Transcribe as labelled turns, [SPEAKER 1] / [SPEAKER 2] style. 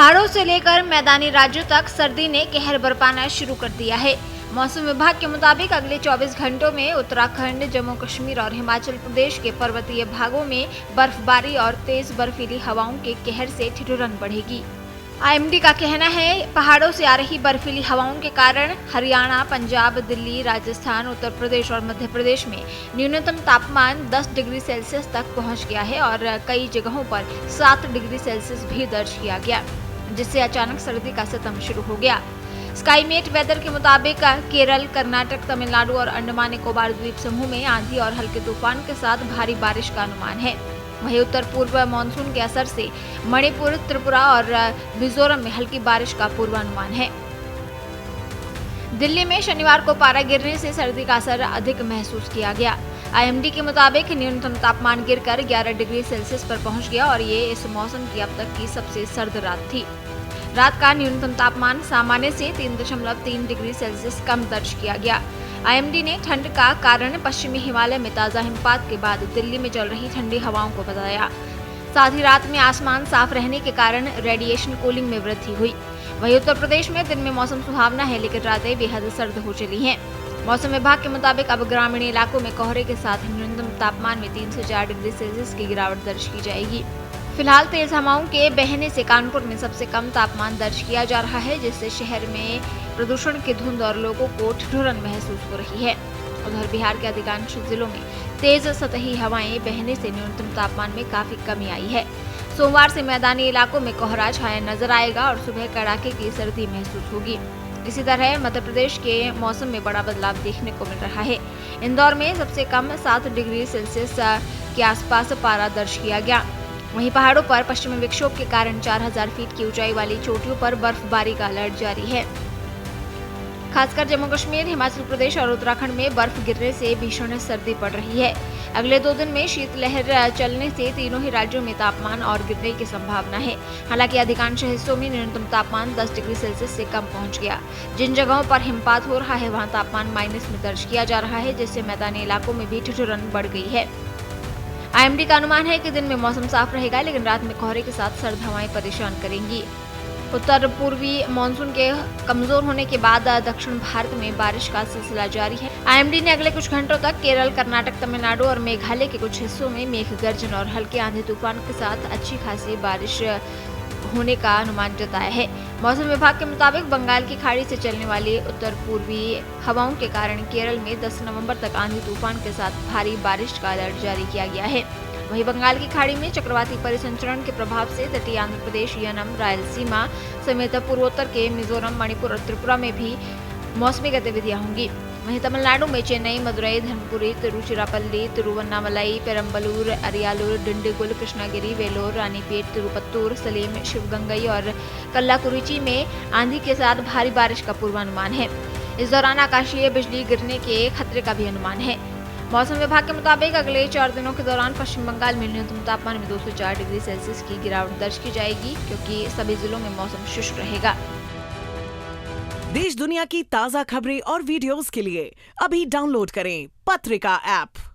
[SPEAKER 1] पहाड़ों से लेकर मैदानी राज्यों तक सर्दी ने कहर बरपाना शुरू कर दिया है। मौसम विभाग के मुताबिक अगले 24 घंटों में उत्तराखंड, जम्मू कश्मीर और हिमाचल प्रदेश के पर्वतीय भागों में बर्फबारी और तेज बर्फीली हवाओं के कहर से ठिठुरन बढ़ेगी। आईएमडी का कहना है, पहाड़ों से आ रही बर्फीली हवाओं के कारण हरियाणा, पंजाब, दिल्ली, राजस्थान, उत्तर प्रदेश और मध्य प्रदेश में न्यूनतम तापमान 10 डिग्री सेल्सियस तक पहुंच गया है और कई जगहों पर 7 डिग्री सेल्सियस भी दर्ज किया गया, जिससे अचानक सर्दी का सितम शुरू हो गया। स्काईमेट वेदर के मुताबिक केरल, कर्नाटक, तमिलनाडु और अंडमान निकोबार द्वीप समूह में आंधी और हल्के तूफान के साथ भारी बारिश का अनुमान है। वहीं उत्तर पूर्व मानसून के असर से मणिपुर, त्रिपुरा और मिजोरम में हल्की बारिश का पूर्वानुमान है। दिल्ली में शनिवार को पारा गिरने से सर्दी का असर अधिक महसूस किया गया। आईएमडी के मुताबिक न्यूनतम तापमान गिरकर 11 डिग्री सेल्सियस पर पहुंच गया और ये इस मौसम की अब तक की सबसे सर्द रात थी। रात का न्यूनतम तापमान सामान्य से 3.3 डिग्री सेल्सियस कम दर्ज किया गया। आईएमडी ने ठंड का कारण पश्चिमी हिमालय में ताजा हिमपात के बाद दिल्ली में चल रही ठंडी हवाओं को बताया। साथ ही रात में आसमान साफ रहने के कारण रेडिएशन कूलिंग में वृद्धि हुई। वहीं उत्तर प्रदेश में दिन में मौसम सुहावना है, लेकिन रातें बेहद सर्द हो चली हैं। मौसम विभाग के मुताबिक अब ग्रामीण इलाकों में कोहरे के साथ न्यूनतम तापमान में 3 से 4 डिग्री सेल्सियस की गिरावट दर्ज की जाएगी। फिलहाल तेज हवाओं के बहने से कानपुर में सबसे कम तापमान दर्ज किया जा रहा है, जिससे शहर में प्रदूषण की धुंध और लोगों को ठिठुरन महसूस हो रही है। उधर बिहार के अधिकांश जिलों में तेज सतही हवाएं बहने से न्यूनतम तापमान में काफी कमी आई है। सोमवार से मैदानी इलाकों में कोहरा छाया नजर आएगा और सुबह कड़ाके की सर्दी महसूस होगी। इसी तरह मध्य प्रदेश के मौसम में बड़ा बदलाव देखने को मिल रहा है। इंदौर में सबसे कम 7 डिग्री सेल्सियस के आसपास पारा दर्ज किया गया। वहीं पहाड़ों पर पश्चिमी विक्षोभ के कारण 4000 फीट की ऊंचाई वाली चोटियों पर बर्फबारी का अलर्ट जारी है। खासकर जम्मू कश्मीर, हिमाचल प्रदेश और उत्तराखंड में बर्फ गिरने से भीषण सर्दी पड़ रही है। अगले 2 दिन में शीतलहर चलने से तीनों ही राज्यों में तापमान और गिरने की संभावना है। हालांकि अधिकांश हिस्सों में न्यूनतम तापमान 10 डिग्री सेल्सियस से कम पहुंच गया। जिन जगहों पर हिमपात हो रहा है वहां तापमान माइनस में दर्ज किया जा रहा है, जिससे मैदानी इलाकों में भी ठिठुरन बढ़ गई है। आईएमडी का अनुमान है कि दिन में मौसम साफ रहेगा, लेकिन रात में कोहरे के साथ सर्द हवाएं परेशान करेंगी। उत्तर पूर्वी मानसून के कमजोर होने के बाद दक्षिण भारत में बारिश का सिलसिला जारी है। आईएमडी ने अगले कुछ घंटों तक केरल, कर्नाटक, तमिलनाडु और मेघालय के कुछ हिस्सों में मेघ गर्जन और हल्के आंधी तूफान के साथ अच्छी खासी बारिश होने का अनुमान जताया है। मौसम विभाग के मुताबिक बंगाल की खाड़ी से चलने वाली उत्तर पूर्वी हवाओं के कारण केरल में 10 नवंबर तक आंधी तूफान के साथ भारी बारिश का अलर्ट जारी किया गया है। वहीं बंगाल की खाड़ी में चक्रवाती परिसंचरण के प्रभाव से तटीय आंध्र प्रदेश, यनम, रायलसीमा समेत पूर्वोत्तर के मिजोरम, मणिपुर और त्रिपुरा में भी मौसमी गतिविधियां होंगी। वहीं तमिलनाडु में चेन्नई, मदुरई, धर्मपुरी, तिरुचिरापल्ली, तिरुवन्नामलाई, पेरम्बलूर, अरियालूर, डिंडीगुल, कृष्णागिरी, वेलोर, रानीपेट, तिरुपत्तूर, सलीम, शिवगंगई और कल्लाकुरिची में आंधी के साथ भारी बारिश का पूर्वानुमान है। इस दौरान आकाशीय बिजली गिरने के खतरे का भी अनुमान है। मौसम विभाग के मुताबिक अगले 4 दिनों के दौरान पश्चिम बंगाल में न्यूनतम तापमान में 2 से 4 डिग्री सेल्सियस की गिरावट दर्ज की जाएगी, क्योंकि सभी जिलों में मौसम शुष्क रहेगा।
[SPEAKER 2] देश दुनिया की ताज़ा खबरें और वीडियोस के लिए अभी डाउनलोड करें पत्रिका ऐप।